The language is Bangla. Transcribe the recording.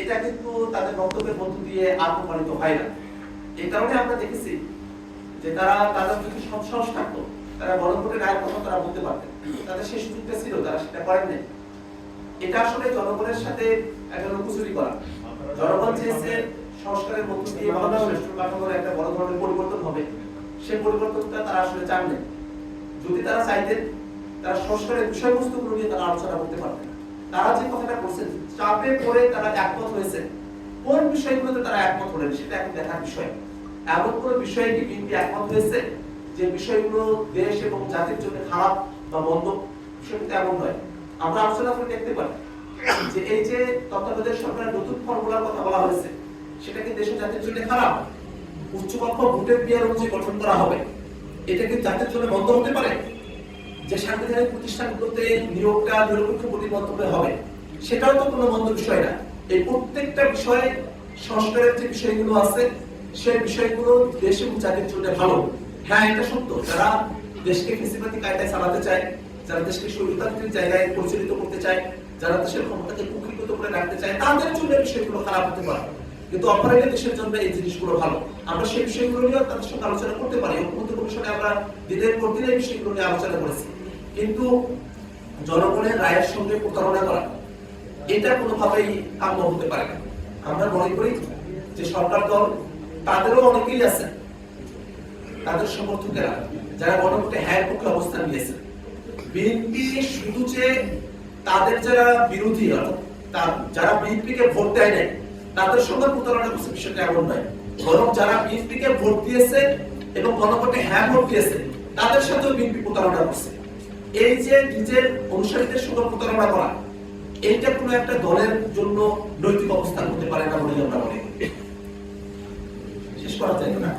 এটা কিন্তু তাদের বক্তব্যের মধ্য দিয়ে প্রমাণিত হয় না। এই কারণে আমরা দেখেছি যে তাদের যদি সৎসাহস থাকতো, তারা গণভোটের রায়ের কথা তারা বলতে পারতেন, তাদের সেই সুযোগটা ছিল, তারা সেটা করেন নাই। এটা আসলে জনগণের সাথে একটা লুকোচুরি করা। জনগণ চেয়েছে সংস্কারের মধ্য দিয়ে বাংলাদেশ রাষ্ট্র কাঠামোর একটা বড় ধরনের পরিবর্তন হবে, সেই পরিবর্তনটা তারা আসলে চান না। যদি তারা চাইতেন, তারা সংস্কারের বিষয়বস্তুগুলো নিয়ে তারা আলোচনা করতে পারতেন। তারা যে কথাটা বলছেন, চাপে পড়ে তারা একমত হয়েছে, কোন বিষয়গুলোতে তারা একমত হলেন সেটা এখন দেখার বিষয়। এমন কোন বিষয়ে কি বিএনপি একমত হয়েছে যে বিষয়গুলো দেশ এবং জাতির জন্য খারাপ বা মন্দ? বিষয়টা এমন নয়। আমরা আলোচনা করে দেখতে পারি যে এই যে তত্ত্বাবধায়ক সরকারের নতুন ফর্মুলার কথা বলা হয়েছে, সেটা কি দেশ ও জাতির জন্য খারাপ? উচ্চকক্ষ ভোটের পিয়ার অনুযায়ী গঠন করা হবে, এটা কি জাতির জন্য মন্দ হতে পারে? যে সাংবিধানিক প্রতিষ্ঠানগুলোতে নিয়োগটা নিরপেক্ষ ভোটের মাধ্যমে হবে, সেটাও তো কোনো মন্দ বিষয় না। এই প্রত্যেকটা বিষয়ে সংস্কারের যে বিষয়গুলো আছে, সেই বিষয়গুলো দেশ এবং জাতির জন্য ভালো। হ্যাঁ, এটা সত্য, যারা দেশকে ফেসিবাদী কায়দায় চালাতে চায়, যারা দেশকে স্বৈরতান্ত্রিক জায়গায় পরিচালিত করতে চায়, যারা দেশের ক্ষমতাকে কুক্ষিগত করে রাখতে চায়, তাদের জন্য বিষয়গুলো খারাপ হতে পারে। কিন্তু অপরাধী দেশের জন্য এই জিনিসগুলো ভালো। আমরা সেই বিষয়গুলো নিয়ে তাদের সঙ্গে আলোচনা করতে পারি। ঐক্যমত্য কমিশনে আমরা দিনের পর দিন এই বিষয়গুলো নিয়ে আলোচনা করেছি। কিন্তু জনগণের রায়ের সঙ্গে প্রতারণা করা, এটা কোনোভাবেই কাম্য হতে পারে না। আমরা মনে করি যে সরকার দল, তাদেরও অনেকেই আছে, তাদের সমর্থকেরা যারা গণভোটে হ্যাঁ পক্ষে অবস্থান নিয়েছে। বিএনপি শুধু যে তাদের যারা বিরোধী, যারা বিএনপিকে ভোট দেয় নাই তাদের সঙ্গে প্রতারণা করছে, বিষয়টা এমন নয়। বরং যারা বিএনপিকে ভোট দিয়েছে এবং গণভোটে হ্যাঁ ভোট দিয়েছে, তাদের সাথেও বিএনপি প্রতারণা করছে। এই যে নিজের অনুসারীদের সঙ্গে প্রতারণা করা, এইটা কোনো একটা দলের জন্য নৈতিক অবস্থান হতে পারে না বলে আমরা মনে করি। শেষ করা যায় না।